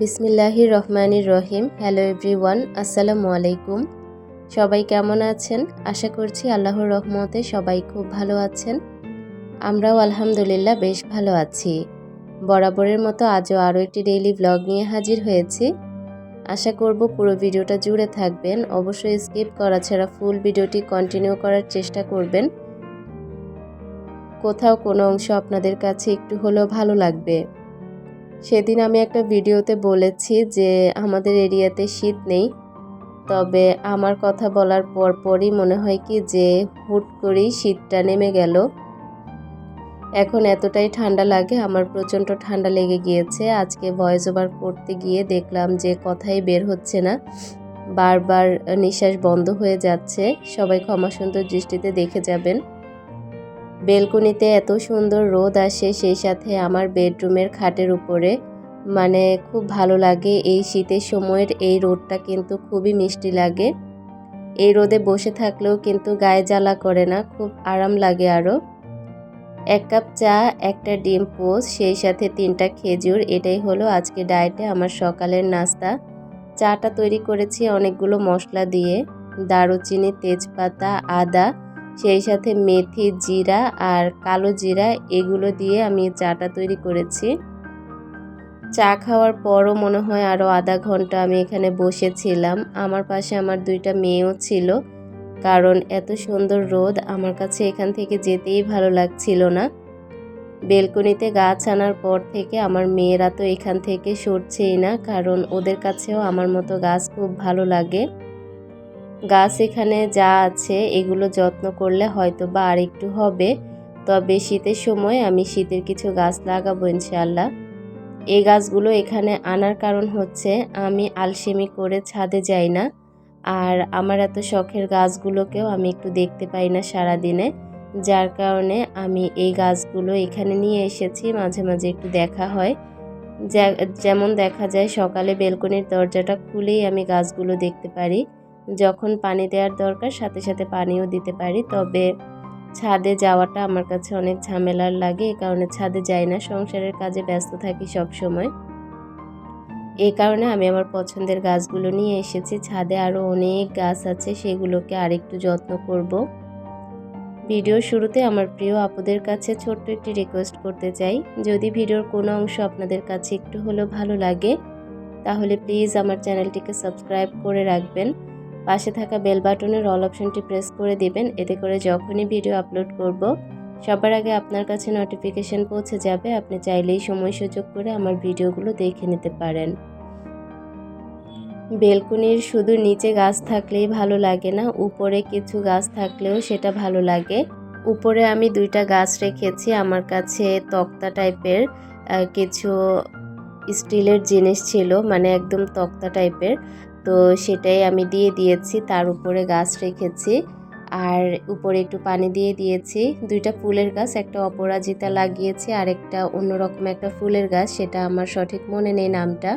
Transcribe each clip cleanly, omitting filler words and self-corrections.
বিসমিল্লাহির রহমানির রহিম। Hello everyone, আসসালামু আলাইকুম। সবাই কেমন আছেন? আশা করছি আল্লাহর রহমতে সবাই খুব ভালো আছেন। আমরাও আলহামদুলিল্লাহ বেশ ভালো আছি। বরাবরের মতো আজও আরও একটি ডেইলি ব্লগ নিয়ে হাজির হয়েছি। আশা করব পুরো ভিডিওটা জুড়ে থাকবেন। অবশ্যই স্কিপ করা ছাড়া ফুল ভিডিওটি কন্টিনিউ করার চেষ্টা করবেন। কোথাও কোনো অংশ আপনাদের কাছে একটু হলেও ভালো লাগবে। সেদিন আমি একটা ভিডিওতে বলেছি যে আমাদের এরিয়াতে শীত নেই, তবে আমার কথা বলার পরই মনে হয় কি যে হুট করেই শীতটা নেমে গেল। এখন এতটাই ঠান্ডা লাগে, আমার প্রচণ্ড ঠান্ডা লেগে গিয়েছে। আজকে ভয়েস ওভার করতে গিয়ে দেখলাম যে কথাই বের হচ্ছে না, বারবার নিঃশ্বাস বন্ধ হয়ে যাচ্ছে। সবাই ক্ষমা সুন্দর দৃষ্টিতে দেখে যাবেন। বেলকনিতে এত সুন্দর রোদ আসে, সেই সাথে আমার বেডরুমের খাটের উপরে, মানে খুব ভালো লাগে। এই শীতের সময়ের এই রোদটা কিন্তু খুবই মিষ্টি লাগে। এই রোদে বসে থাকলেও কিন্তু গায়ে জ্বালা করে না, খুব আরাম লাগে। আরও 1 কাপ চা, একটা ডিম পোস্ট, সেই সাথে 3টা খেজুর, এটাই হলো আজকে ডায়েটে আমার সকালের নাস্তা। চাটা তৈরি করেছি অনেকগুলো মশলা দিয়ে, দারুচিনি, তেজপাতা, আদা, সেই সাথে মেথি, জিরা আর কালো জিরা, এগুলো দিয়ে আমি চাটা তৈরি করেছি। চা খাওয়ার পরও মনে হয় আরও আধা ঘন্টা আমি এখানে বসেছিলাম। আমার পাশে আমার 2টা মেয়েও ছিল, কারণ এত সুন্দর রোদ, আমার কাছে এখান থেকে যেতেই ভালো লাগছিল না। বেলকনিতে গাছ আনার পর থেকে আমার মেয়েরা তো এখান থেকে সরছেই না, কারণ ওদের কাছেও আমার মতো গাছ খুব ভালো লাগে। গাছ এখানে যা আছে এগুলো যত্ন করলে হয়তো বা আর একটু হবে, তবে শীতের সময় আমি শীতের কিছু গাছ লাগাবো ইনশাআল্লাহ। এই গাছগুলো এখানে আনার কারণ হচ্ছে আমি আলসেমি করে ছাদে যাই না, আর আমার এত শখের গাছগুলোকেও আমি একটু দেখতে পাই না সারাদিনে, যার কারণে আমি এই গাছগুলো এখানে নিয়ে এসেছি। মাঝে মাঝে একটু দেখা হয়, যেমন দেখা যায় সকালে বেলকনির দরজাটা খুলেই আমি গাছগুলো দেখতে পারি। যখন পানি দেওয়ার দরকার সাথে সাথে পানিও দিতে পারি, তবে ছাদে যাওয়াটা আমার কাছে অনেক ঝামেলার লাগে, এই কারণে ছাদে যাই না, সংসারের কাজে ব্যস্ত থাকি সব সময়। এই কারণে আমি আমার পছন্দের গাছগুলো নিয়ে এসেছি। ছাদে আরও অনেক গাছ আছে, সেগুলোকে আরেকটু যত্ন করব। ভিডিওর শুরুতে আমার প্রিয় আপুদের কাছে ছোট্ট একটি রিকোয়েস্ট করতে চাই, যদি ভিডিওর কোনো অংশ আপনাদের কাছে একটু হলেও ভালো লাগে তাহলে প্লিজ আমার চ্যানেলটিকে সাবস্ক্রাইব করে রাখবেন। পাশে থাকা বেল বাটনের অল অপশনটি প্রেস করে দিবেন, এতে করে যখনই ভিডিও আপলোড করব সবার আগে আপনার কাছে নোটিফিকেশন পৌঁছে যাবে। আপনি চাইলেই সময় সুযোগ করে আমার ভিডিওগুলো দেখে নিতে পারেন। বেলকনির শুধু নিচে গাছ থাকলেই ভালো লাগে না, উপরে কিছু গাছ থাকলেও সেটা ভালো লাগে। উপরে আমি 2টা গাছ রেখেছি, আমার কাছে তক্তা টাইপের কিছু স্টিলের জিনিস ছিল, মানে একদম তক্তা টাইপের, তো সেটাই আমি দিয়ে দিয়েছি, তার উপরে গাছ রেখেছি। আর উপরে একটু পানি দিয়ে দিয়েছি। 2টা ফুলের গাছ, একটা অপরাজিতা লাগিয়েছি আর একটা অন্যরকম একটা ফুলের গাছ, সেটা আমার সঠিক মনে নেই নামটা।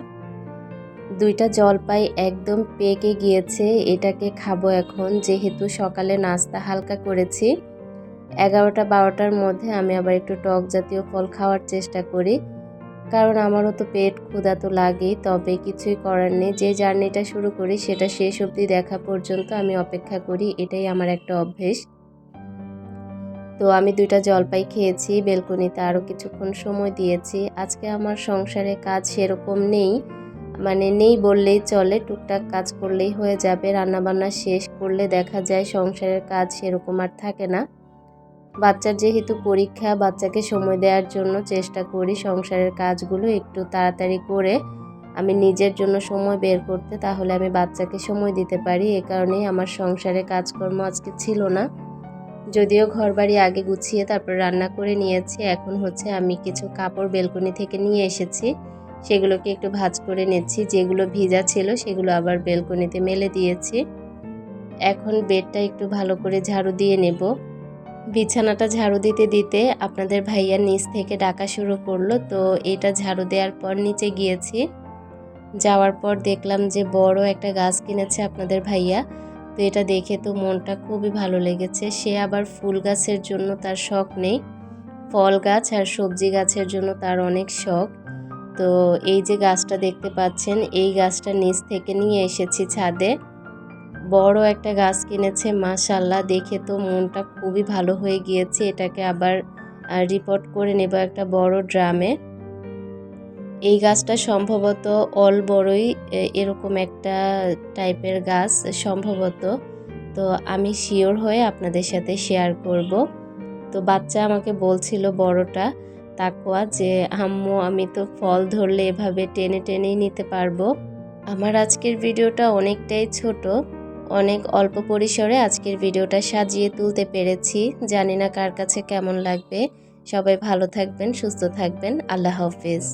2টা জলপাই একদম পেকে গিয়েছে, এটাকে খাবো এখন, যেহেতু সকালে নাস্তা হালকা করেছি। 11টা-12টার মধ্যে আমি আবার একটু টক জাতীয় ফল খাওয়ার চেষ্টা করি, কারণ আমারও তো পেট ক্ষুধা তো লাগেই। তবে কিছুই করার নেই, যে জার্নিটা শুরু করি সেটা শেষ অবধি দেখা পর্যন্ত আমি অপেক্ষা করি, এটাই আমার একটা অভ্যেস। তো আমি 2টা জলপাই খেয়েছি, বেলকনিতে আরও কিছুক্ষণ সময় দিয়েছি। আজকে আমার সংসারে কাজ সেরকম নেই, মানে নেই বললেই চলে, টুকটাক কাজ করলেই হয়ে যাবে। রান্নাবান্না শেষ করলে দেখা যায় সংসারের কাজ সেরকম আর থাকে না। বাচ্চার যেহেতু পরীক্ষা, বাচ্চাকে সময় দেওয়ার জন্য চেষ্টা করি সংসারের কাজগুলো একটু তাড়াতাড়ি করে আমি নিজের জন্য সময় বের করতে, তাহলে আমি বাচ্চাকে সময় দিতে পারি। এ কারণেই আমার সংসারে কাজকর্ম আজকে ছিল না, যদিও ঘরবাড়ি আগে গুছিয়ে তারপর রান্না করে নিয়েছি। এখন হচ্ছে আমি কিছু কাপড় বেলকনি থেকে নিয়ে এসেছি, সেগুলোকে একটু ভাঁজ করে নিচ্ছি, যেগুলো ভিজা ছিল সেগুলো আবার বেলকনিতে মেলে দিয়েছি। এখন বেডটা একটু ভালো করে ঝাড়ু দিয়ে নেব। বিছানাটা ঝাড়ু দিতে দিতে আপনাদের ভাইয়া নিচ থেকে ডাকা শুরু করলো, তো এটা ঝাড়ু দেওয়ার পর নিচে গিয়েছি। যাওয়ার পর দেখলাম যে বড় একটা গাছ কিনেছে আপনাদের ভাইয়া, তো এটা দেখে তো মনটা খুবই ভালো লেগেছে। সে আবার ফুল গাছের জন্য তার শখ নেই, ফল গাছ আর সবজি গাছের জন্য তার অনেক শখ। তো এই যে গাছটা দেখতে পাচ্ছেন, এই গাছটা নিচ থেকে নিয়ে এসেছি ছাদে। বড় একটা গাছ কিনেছে, মাশাআল্লাহ, দেখে তো মনটা খুবই ভালো হয়ে গিয়েছে। এটাকে আবার রিপোর্ট করে নেব একটা বড় ড্রামে। এই গাছটা সম্ভবত অল বড়ই এরকম একটা টাইপের গাছ সম্ভবত। তো আমি শিওর হয়ে আপনাদের সাথে শেয়ার করব। তো বাচ্চা আমাকে বলছিল বড়টা তাকওয়া যে আম্মু আমি তো ফল ধরলে এভাবে টেনে টেনেই নিতে পারবো। আমার আজকের ভিডিওটা অনেকটাই ছোট, অনেক অল্প পরিসরে আজকের ভিডিওটা সাজিয়ে তুলতে পেরেছি। জানি না কার কাছে কেমন লাগবে। সবাই ভালো থাকবেন, সুস্থ থাকবেন। আল্লাহ হাফেজ।